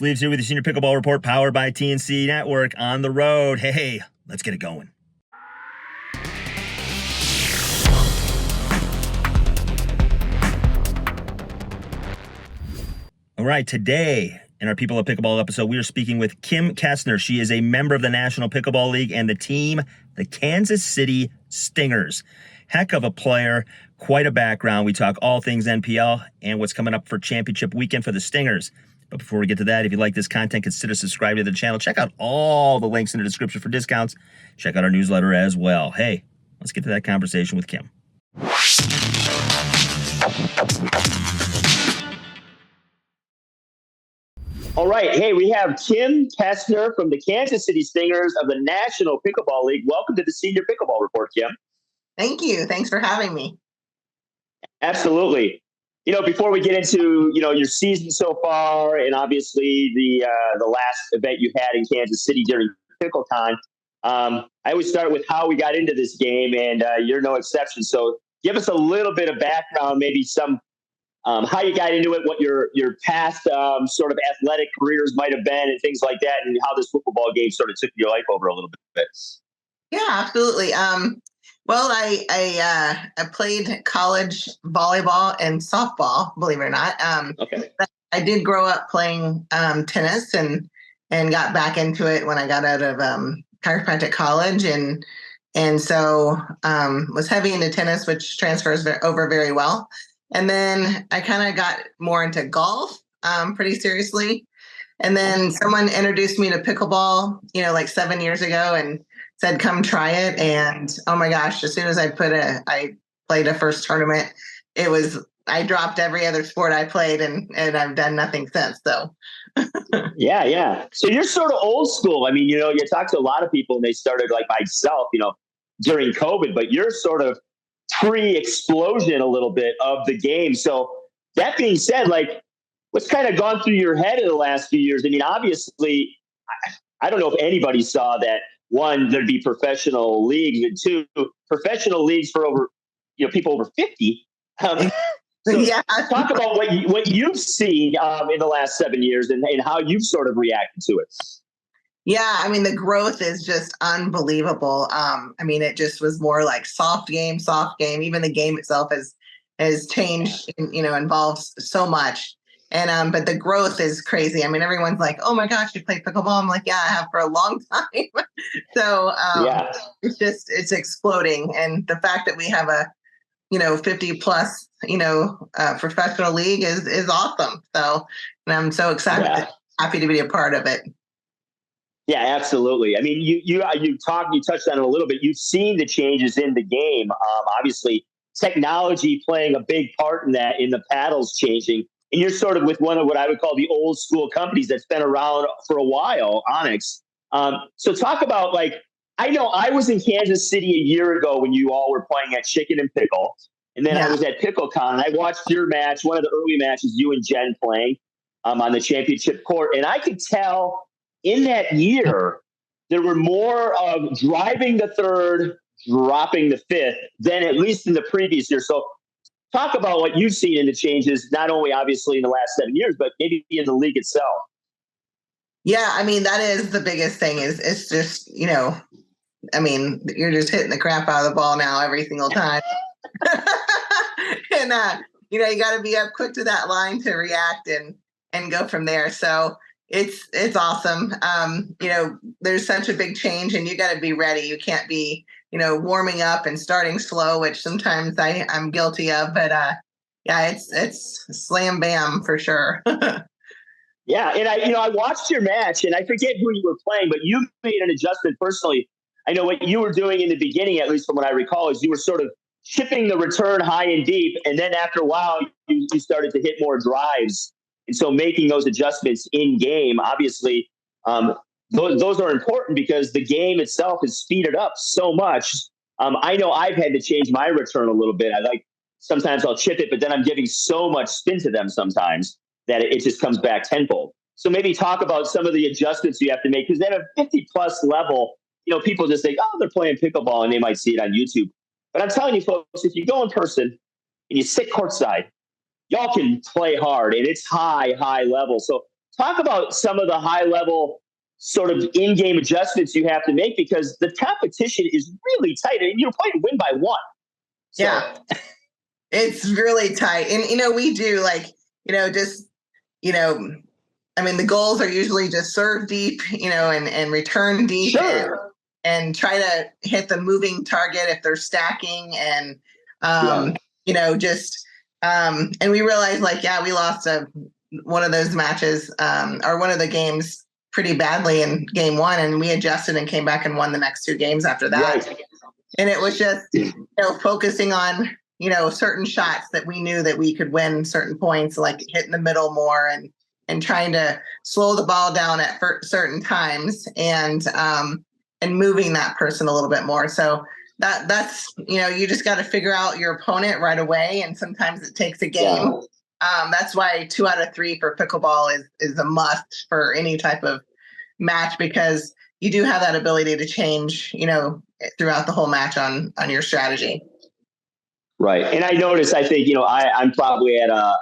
Sleeves here with the Senior Pickleball Report, powered by TNC Network. On the road. Hey, let's get it going. All right, today in our People of Pickleball episode, we are speaking with Kim Kesner. She is a member of the National Pickleball League and the team, the Kansas City Stingers. Heck of a player, quite a background. We talk all things NPL and what's coming up for championship weekend for the Stingers. But before we get to that, if you like this content, consider subscribing to the channel. Check out all the links in the description for discounts. Check out our newsletter as well. Hey, let's get to that conversation with Kim. All right. Hey, we have Kim Kesner from the Kansas City Stingers of the National Pickleball League. Welcome to the Senior Pickleball Report, Kim. Thank you. Thanks for having me. Absolutely. Before we get into, your season so far and obviously the last event you had in Kansas City during PickleCon, I always start with how we got into this game, and you're no exception. So give us a little bit of background, maybe some how you got into it, what your past sort of athletic careers might have been and things like that, and how this football game sort of took your life over a little bit. Yeah, absolutely. Well, I played college volleyball and softball, believe it or not. Okay. I did grow up playing tennis and got back into it when I got out of chiropractic college, and so was heavy into tennis, which transfers over very well. And then I kind of got more into golf pretty seriously. And then someone introduced me to pickleball, like 7 years ago, and said, come try it. And oh my gosh, as soon as I played a first tournament, I dropped every other sport I played and I've done nothing since. So yeah. So you're sort of old school. I mean, you talk to a lot of people and they started like myself, during COVID, but you're sort of pre-explosion a little bit of the game. So that being said, like what's kind of gone through your head in the last few years? I mean, obviously, I don't know if anybody saw that. One, there'd be professional leagues, and two, professional leagues for over, people over 50. So yeah. Talk about what you've seen in the last 7 years and how you've sort of reacted to it. Yeah, I mean, the growth is just unbelievable. I mean, it just was more like soft game. Even the game itself has changed, involves so much. And but the growth is crazy. I mean, everyone's like, "Oh my gosh, you play pickleball?" I'm like, "Yeah, I have for a long time." So it's exploding, and the fact that we have a 50 plus professional league is awesome. So, and I'm so excited, happy to be a part of it. Yeah, absolutely. I mean, you touched on it a little bit. You've seen the changes in the game. Obviously, technology playing a big part in that, in the paddles changing. And you're sort of with one of what I would call the old school companies that's been around for a while, Onyx. So talk about, like, I know I was in Kansas City a year ago when you all were playing at Chicken and Pickle. And then I was at PickleCon, and I watched your match, one of the early matches, you and Jen playing on the championship court. And I could tell in that year, there were more of driving the third, dropping the fifth than at least in the previous year. So talk about what you've seen in the changes, not only obviously in the last 7 years, but maybe in the league itself. Yeah, I mean, that is the biggest thing is it's just, I mean, you're just hitting the crap out of the ball now every single time. And, you got to be up quick to that line to react and go from there. So it's awesome. There's such a big change and you got to be ready. You can't be, warming up and starting slow, which sometimes I'm guilty of, but it's slam bam for sure. Yeah. And I watched your match and I forget who you were playing, but you made an adjustment personally. I know what you were doing in the beginning, at least from what I recall, is you were sort of chipping the return high and deep. And then after a while, you started to hit more drives. And so making those adjustments in game, obviously, those are important because the game itself is speeded up so much. I know I've had to change my return a little bit. Sometimes I'll chip it, but then I'm giving so much spin to them sometimes that it just comes back tenfold. So maybe talk about some of the adjustments you have to make, because at a 50 plus level, people just think, oh, they're playing pickleball and they might see it on YouTube. But I'm telling you folks, if you go in person and you sit courtside, y'all can play hard and it's high level. So talk about some of the high level sort of in-game adjustments you have to make because the competition is really tight and you're playing win by one. So. Yeah, it's really tight. And, we do just, I mean, the goals are usually just serve deep, and return deep. Sure. And try to hit the moving target if they're stacking and, and we realized we lost one of those matches or one of the games pretty badly in game one, and we adjusted and came back and won the next two games after that. Right. And it was just, focusing on, certain shots that we knew that we could win certain points, like hitting the middle more and trying to slow the ball down at certain times and moving that person a little bit more. So that's, you just got to figure out your opponent right away. And sometimes it takes a game. Yeah. That's why 2 out of 3 for pickleball is a must for any type of match, because you do have that ability to change, throughout the whole match on your strategy. Right. And I noticed, I think, I'm probably at a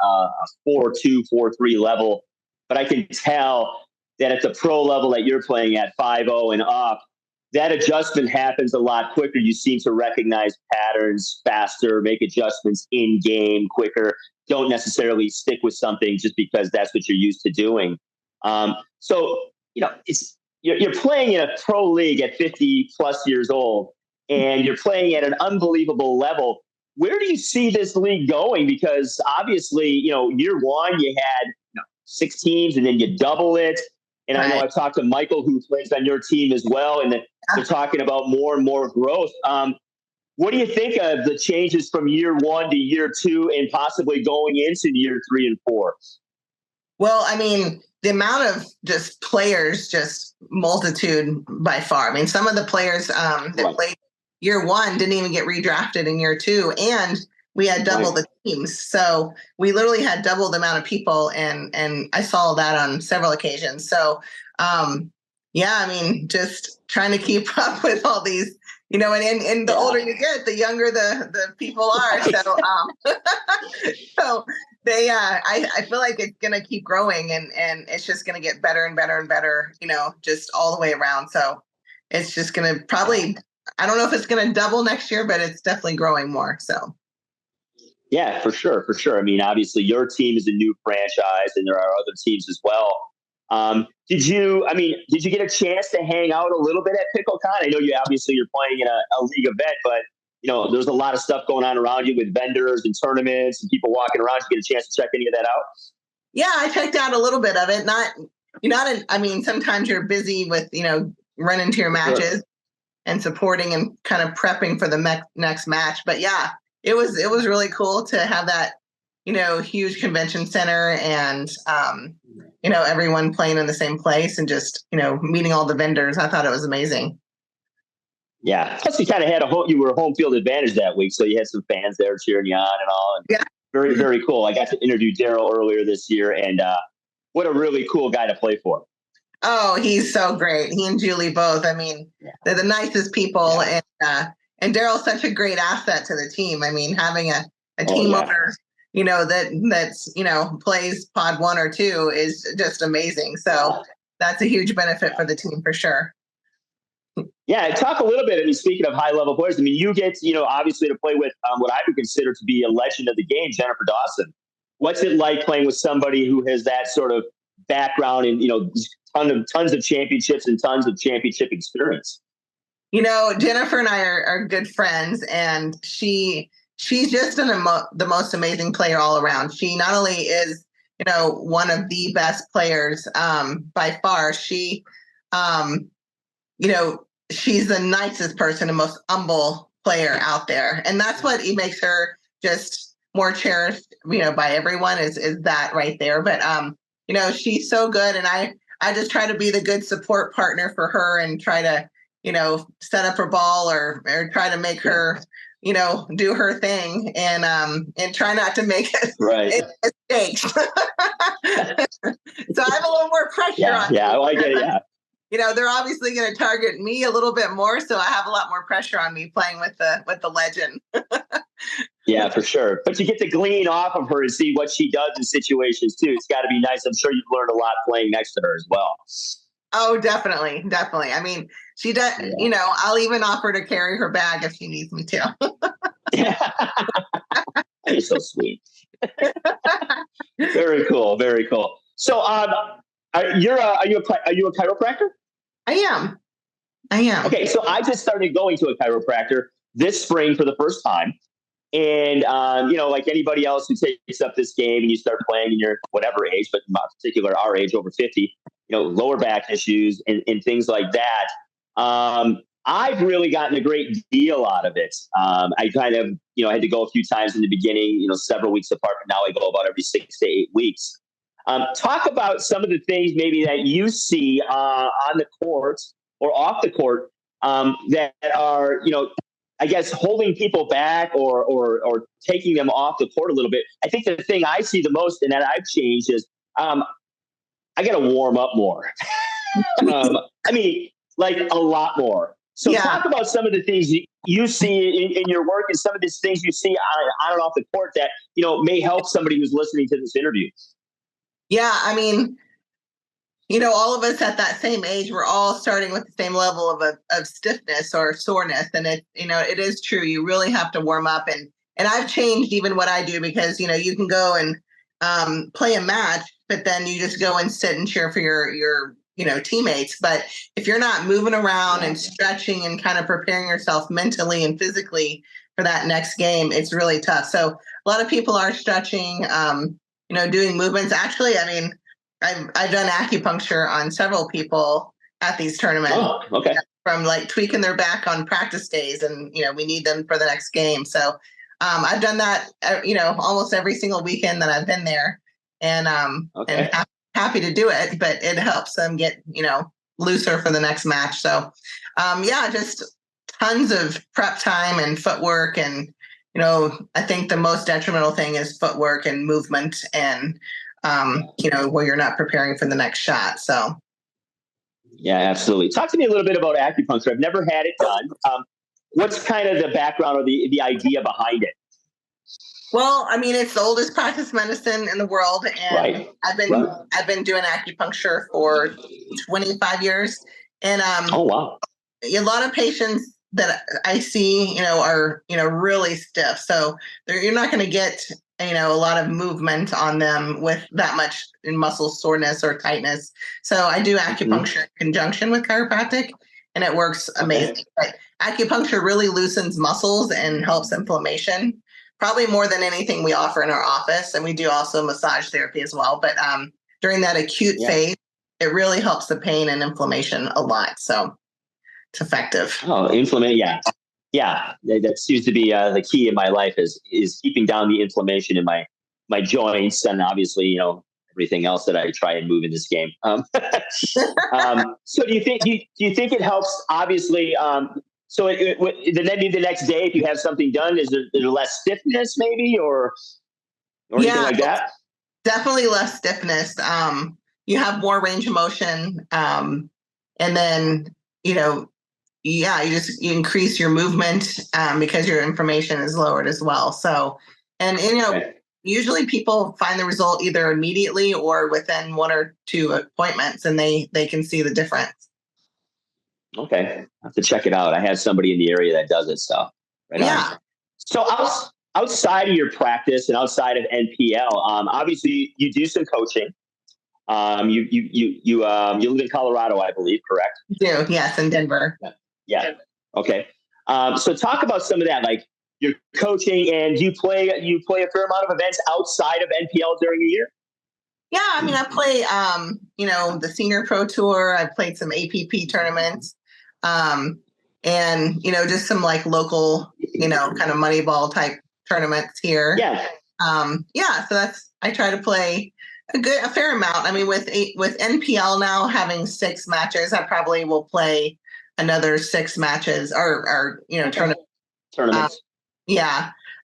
4-2, 4-3 level, but I can tell that at the pro level that you're playing at 5-0 and up, that adjustment happens a lot quicker. You seem to recognize patterns faster, make adjustments in game quicker. Don't necessarily stick with something just because that's what you're used to doing. So, you're playing in a pro league at 50 plus years old, and you're playing at an unbelievable level. Where do you see this league going? Because obviously, year one, you had 6 teams and then you double it. And right. I know I've talked to Michael, who plays on your team as well, and they're talking about more and more growth. What do you think of the changes from year 1 to year 2 and possibly going into year 3 and 4? Well, I mean, the amount of just players, just multitude by far. I mean, some of the players that played year 1 didn't even get redrafted in year 2, and we had double the teams. So we literally had double the amount of people, and I saw that on several occasions. So, I mean, just trying to keep up with all these, and the older you get, the younger the people are. So, so they, I feel like it's going to keep growing, and it's just going to get better and better and better, just all the way around. So it's just going to probably, I don't know if it's going to double next year, but it's definitely growing more. So. Yeah, for sure. I mean, obviously your team is a new franchise and there are other teams as well. Did you get a chance to hang out a little bit at PickleCon? I know you're playing in a league event, but there's a lot of stuff going on around you with vendors and tournaments and people walking around. Did you get a chance to check any of that out? Yeah, I checked out a little bit of it. Sometimes you're busy with, running to your matches and supporting and kind of prepping for the next match. But yeah, it was really cool to have that, huge convention center and, everyone playing in the same place and just, meeting all the vendors. I thought it was amazing. Yeah. Plus you kind of had you were home field advantage that week. So you had some fans there cheering you on and all. And yeah. Very, very cool. I got to interview Daryl earlier this year, and what a really cool guy to play for. Oh, he's so great. He and Julie both. I mean, they're the nicest people. Yeah. And Daryl's such a great asset to the team. I mean, having a team owner, that's, plays pod 1 or 2 is just amazing. So that's a huge benefit for the team for sure. Yeah, talk a little bit. I mean, speaking of high level players, I mean, you get, obviously to play with what I would consider to be a legend of the game, Jennifer Dawson. What's it like playing with somebody who has that sort of background and, tons of championships and tons of championship experience? Jennifer and I are good friends, and she's just the most amazing player all around. She not only is, one of the best players by far, she, she's the nicest person and most humble player out there. And that's what makes her just more cherished, by everyone is that right there. But, she's so good. And I just try to be the good support partner for her and try to, set up her ball or try to make her, do her thing and try not to make mistakes. So I have a little more pressure on me. Yeah, I get it. Yeah. They're obviously going to target me a little bit more, so I have a lot more pressure on me playing with the legend. Yeah, for sure. But you get to glean off of her and see what she does in situations too. It's got to be nice. I'm sure you've learned a lot playing next to her as well. Oh, definitely, definitely. I mean, she does. Yeah. You know, I'll even offer to carry her bag if she needs me to. You're so sweet. Very cool. Very cool. So, are you a chiropractor? I am. I am. Okay, so I just started going to a chiropractor this spring for the first time. And, like anybody else who takes up this game and you start playing in your whatever age, but in particular our age, over 50, lower back issues and things like that. I've really gotten a great deal out of it. I kind of, had to go a few times in the beginning, several weeks apart, but now I go about every 6 to 8 weeks. Talk about some of the things maybe that you see on the court or off the court that are, I guess holding people back or taking them off the court a little bit. I think the thing I see the most and that I've changed is I got to warm up more. I mean, like a lot more. So talk about some of the things you see in your work and some of these things you see on and off the court that, may help somebody who's listening to this interview. Yeah, I mean, all of us at that same age, we're all starting with the same level of stiffness or soreness. And it is true. You really have to warm up. And I've changed even what I do because, you can go and play a match, but then you just go and sit and cheer for your teammates. But if you're not moving around and stretching and kind of preparing yourself mentally and physically for that next game, it's really tough. So a lot of people are stretching, doing movements. Actually, I mean, I've done acupuncture on several people at these tournaments. Oh, okay. From like tweaking their back on practice days, and we need them for the next game. So I've done that, almost every single weekend that I've been there, and and happy to do it. But it helps them get looser for the next match. So just tons of prep time and footwork, and I think the most detrimental thing is footwork and movement and. Where you're not preparing for the next shot. So. Yeah, absolutely. Talk to me a little bit about acupuncture. I've never had it done. What's kind of the background or the idea behind it? Well, I mean, it's the oldest practice medicine in the world, and I've been doing acupuncture for 25 years. And oh wow, a lot of patients that I see, are really stiff. So you're not going to get a lot of movement on them with that much muscle soreness or tightness. So I do acupuncture in conjunction with chiropractic, and it works amazing. But acupuncture really loosens muscles and helps inflammation, probably more than anything we offer in our office. And we do also massage therapy as well. But during that acute phase, it really helps the pain and inflammation a lot. So it's effective. Oh, inflammation. Yeah. Yeah, that seems to be the key in my life is keeping down the inflammation in my joints and obviously everything else that I try and move in this game. So do you think it helps? Obviously, so then the next day if you have something done, is there less stiffness maybe or anything like that? Definitely less stiffness. You have more range of motion, and then you increase your movement because your inflammation is lowered as well. So, and usually people find the result either immediately or within 1 or 2 appointments, and they can see the difference. Okay, I have to check it out. I have somebody in the area that does it. So, on. So outside of your practice and outside of NPL, obviously you do some coaching. You live in Colorado, I believe, correct? I do, yes, in Denver. Yeah. Okay. So talk about some of that, like your coaching, and you play a fair amount of events outside of NPL during the year. Yeah, I mean, I play, the Senior Pro Tour. I've played some APP tournaments, and just some like local, kind of money ball type tournaments here. Yeah. So I try to play a fair amount. I mean, with NPL now having 6 matches, I probably will play another 6 matches or tournaments.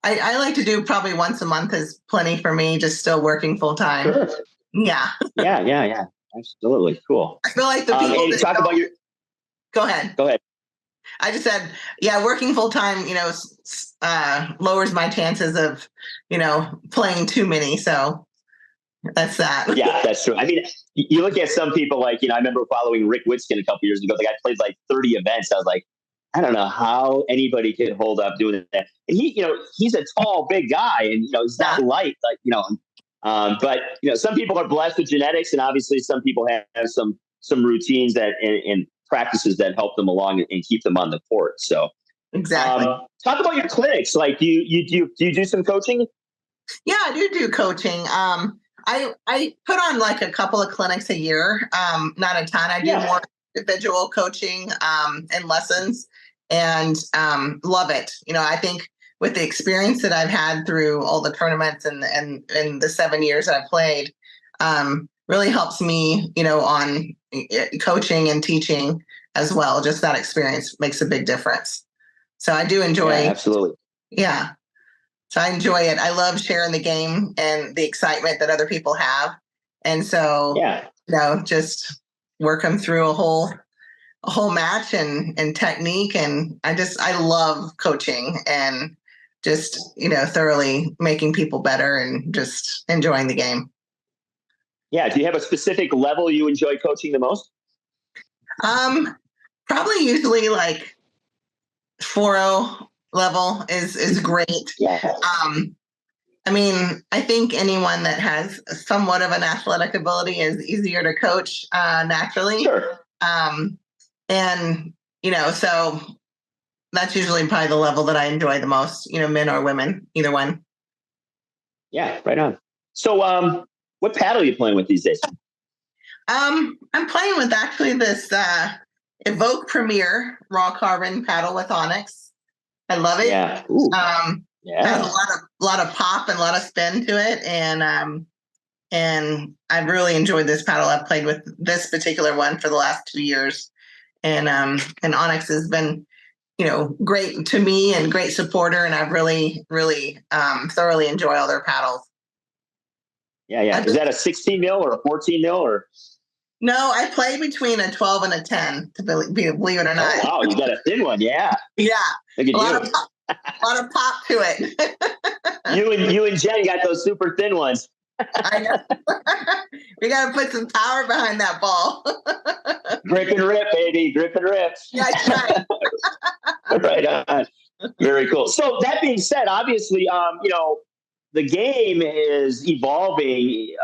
I like to do probably once a month is plenty for me, just still working full time. Sure. Yeah. Yeah. Absolutely. Cool. I feel like the people that talk about your. Go ahead. I just said, yeah, working full time, lowers my chances of, playing too many. So that's that. Yeah, that's true. I mean, you look at some people like, I remember following Rick Witskin a couple years ago. The guy played like 30 events. I was like, I don't know how anybody could hold up doing that. And he's a tall, big guy, and he's not Yeah, light, like but some people are blessed with genetics, and obviously some people have some routines that and practices that help them along and keep them on the court. So, exactly. talk about your clinics. Like, do you do some coaching? Yeah, I do coaching. I put on like a couple of clinics a year, not a ton. I do Yeah, more individual coaching and lessons, and love it. I think with the experience that I've had through all the tournaments and the 7 years that I've played, really helps me, on coaching and teaching as well. Just that experience makes a big difference. So I do yeah, enjoy. absolutely. Yeah. So I enjoy it. I love sharing the game and the excitement that other people have. And so, Yeah. just work them through a whole match and technique. And I love coaching and just, thoroughly making people better and just enjoying the game. Yeah. Do you have a specific level you enjoy coaching the most? Probably usually like 4-0 level is great. Yeah. I mean, I think anyone that has somewhat of an athletic ability is easier to coach naturally. Sure. Um, and, so that's usually probably the level that I enjoy the most, men or women, either one. Yeah, right on. So, what paddle are you playing with these days? I'm playing with actually this Evoke Premier raw carbon paddle with Onyx. I love it. Yeah. Ooh. Has a Yeah. lot of pop and a lot of spin to it, and I've really enjoyed this paddle. I've played with this particular one for the last 2 years, and Onyx has been, great to me and great supporter, and I've really, really thoroughly enjoy all their paddles. Yeah. Yeah. Is that a 16 mil or a 14 mil or? No, I play between a 12 and a 10, to believe it or not. Oh, wow, you got a thin one. Yeah. Yeah, Look at a lot you. of pop, a lot of pop to it. You and Jen got those super thin ones. I know. We got to put some power behind that ball. Grip and rip, baby. Grip and rip. Yeah, right. Right on. Very cool. So that being said, obviously, the game is evolving.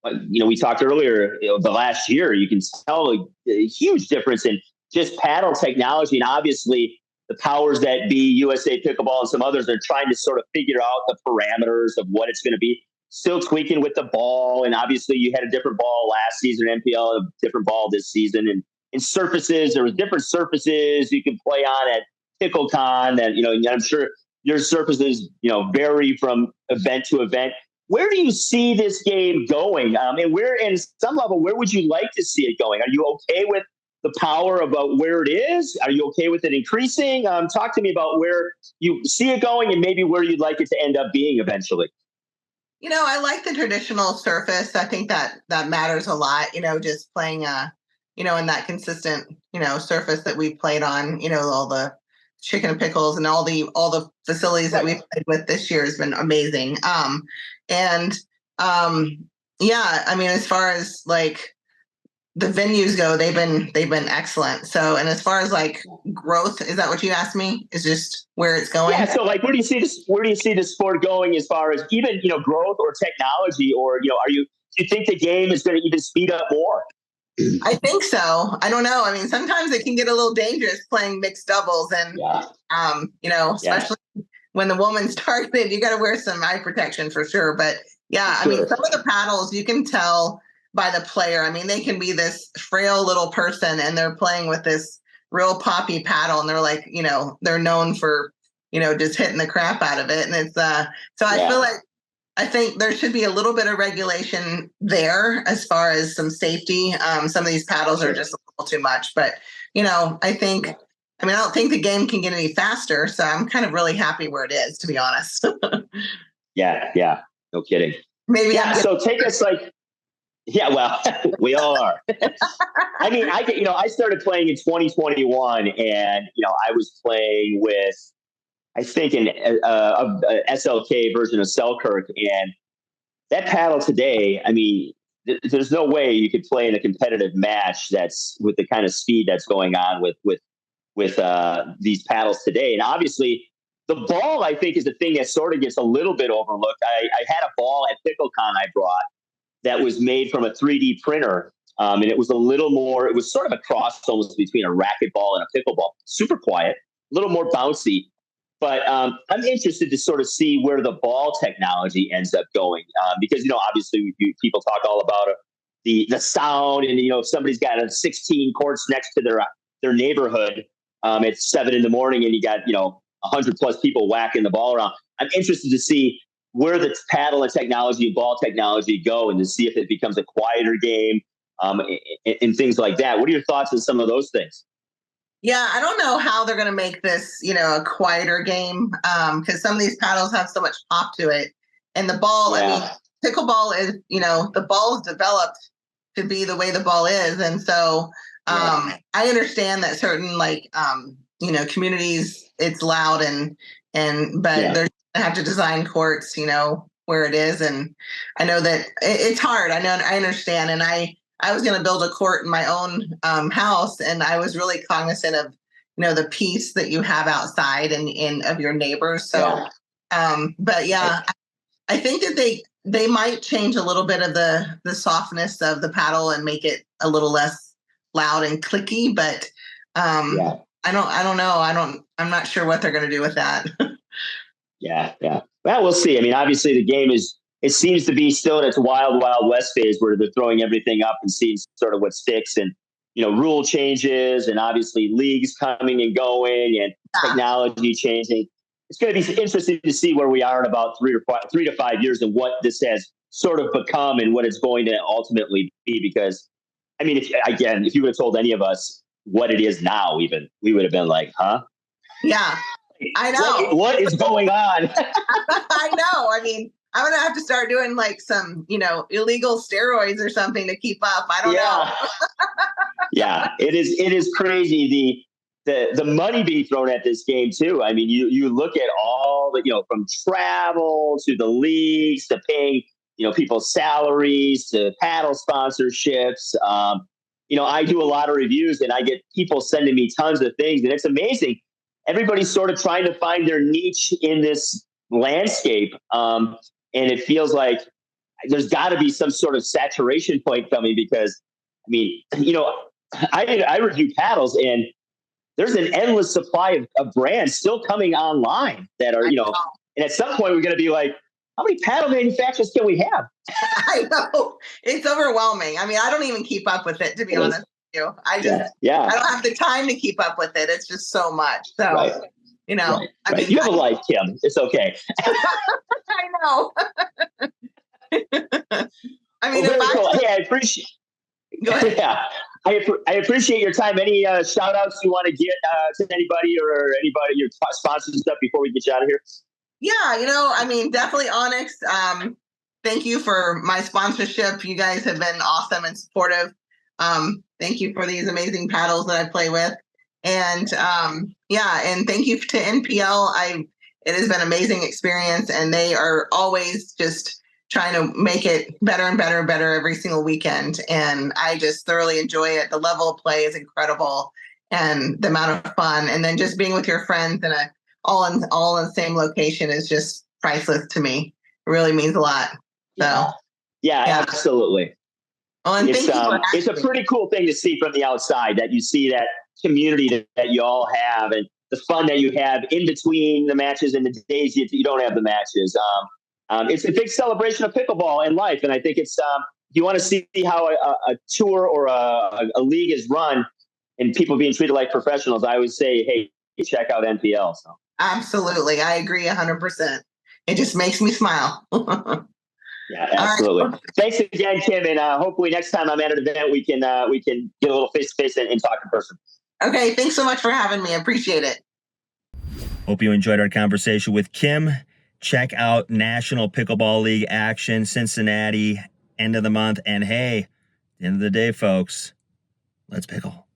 We talked earlier, the last year, you can tell a huge difference in just paddle technology. And obviously, the powers that be, USA Pickleball and some others, are trying to sort of figure out the parameters of what it's going to be. Still tweaking with the ball. And obviously, you had a different ball last season, NPL, a different ball this season. And in surfaces, there was different surfaces you can play on at PickleCon. And, I'm sure your surfaces, vary from event to event. Where do you see this game going? And where, in some level, where would you like to see it going? Are you okay with the power about where it is? Are you okay with it increasing? Talk to me about where you see it going and maybe where you'd like it to end up being eventually. I like the traditional surface. I think that matters a lot, just playing, in that consistent, surface that we played on, all the chicken and pickles and all the facilities that we've played with this year has been amazing. And yeah, I mean, as far as like the venues go, they've been excellent. So, and as far as like growth, is that what you asked me? Is just where it's going? Yeah. So, like, where do you see this? Where do you see the sport going as far as even growth or technology, or do you think the game is going to even speed up more? I think so. I don't know. I mean, sometimes it can get a little dangerous playing mixed doubles, and Yeah. especially when the woman's targeted, you got to wear some eye protection for sure. But yeah, Sure. I mean, some of the paddles you can tell by the player. I mean, they can be this frail little person and they're playing with this real poppy paddle, and they're like, they're known for, just hitting the crap out of it. And it's so I feel like I think there should be a little bit of regulation there as far as some safety. Some of these paddles are just a little too much, but I think, I mean, I don't think the game can get any faster. So I'm kind of really happy where it is, to be honest. Yeah. No kidding. Maybe. Yeah. So take us like, Yeah, well, we all are. I mean, I started playing in 2021, and I was playing with, I think, a SLK version of Selkirk, and that paddle today. I mean, there's no way you could play in a competitive match that's with the kind of speed that's going on with these paddles today. And obviously, the ball, I think, is the thing that sort of gets a little bit overlooked. I had a ball at PickleCon I brought that was made from a 3D printer. And it was a little more, it was sort of a cross almost between a racquetball and a pickleball. Super quiet, a little more bouncy. But I'm interested to sort of see where the ball technology ends up going, because obviously people talk all about the sound, and if somebody's got 16 courts next to their neighborhood at 7 in the morning, and you got 100 plus people whacking the ball around. I'm interested to see where the paddle and technology and ball technology go, and to see if it becomes a quieter game, and things like that. What are your thoughts on some of those things? Yeah, I don't know how they're going to make this, a quieter game, because some of these paddles have so much pop to it. And the ball, I mean, pickleball is, the ball is developed to be the way the ball is. And so I understand that certain communities, it's loud but they're going to have to design courts, where it is. And I know that it's hard. I understand. And I was going to build a court in my own house, and I was really cognizant of, the peace that you have outside and of your neighbors. So, but yeah, I think that they might change a little bit of the softness of the paddle and make it a little less loud and clicky. But I don't know. I'm not sure what they're going to do with that. Yeah. Well, we'll see. I mean, obviously the game it seems to be still in its wild, wild west phase, where they're throwing everything up and seeing sort of what sticks, and, rule changes, and obviously leagues coming and going, and technology changing. It's going to be interesting to see where we are in about 3 to 5 years, and what this has sort of become and what it's going to ultimately be. Because, I mean, if you would have told any of us what it is now, even, we would have been like, huh? Yeah, I know. What is going on? I know. I mean, I'm going to have to start doing some, illegal steroids or something to keep up. I don't know. Yeah, it is crazy. The money being thrown at this game too. I mean, you look at all the, from travel to the leagues to paying, people's salaries to paddle sponsorships. I do a lot of reviews, and I get people sending me tons of things, and it's amazing. Everybody's sort of trying to find their niche in this landscape. And it feels like there's got to be some sort of saturation point coming, because, I mean, I review paddles, and there's an endless supply of brands still coming online that are, and at some point we're going to be like, how many paddle manufacturers can we have? I know. It's overwhelming. I mean, I don't even keep up with it, to be honest with you. I don't have the time to keep up with it. It's just so much. So, I mean, you have a life, Kim. It's okay. I know. I mean, I appreciate. Go ahead. Yeah, I appreciate your time. Any shout outs you want to get to anybody or anybody, your sponsors and stuff, before we get you out of here? Yeah, I mean, definitely Onyx. Thank you for my sponsorship. You guys have been awesome and supportive. Thank you for these amazing paddles that I play with. And and thank you to NPL. It has been an amazing experience, and they are always just trying to make it better and better and better every single weekend. And I just thoroughly enjoy it. The level of play is incredible, and the amount of fun. And then just being with your friends and all in the same location is just priceless to me. It really means a lot. So yeah. Absolutely. Well, and it's a pretty cool thing to see from the outside, that you see that community that you all have, and the fun that you have in between the matches and the days you don't have the matches. It's a big celebration of pickleball and life. And I think it's, if you want to see how a tour or a league is run and people being treated like professionals, I always say, hey, check out NPL. So. Absolutely. I agree 100%. It just makes me smile. Yeah, absolutely. Right. Thanks again, Kim. And hopefully next time I'm at an event, we can get a little face to face and talk in person. Okay. Thanks so much for having me. I appreciate it. Hope you enjoyed our conversation with Kim. Check out National Pickleball League action, Cincinnati, end of the month. And hey, at the end of the day, folks, let's pickle.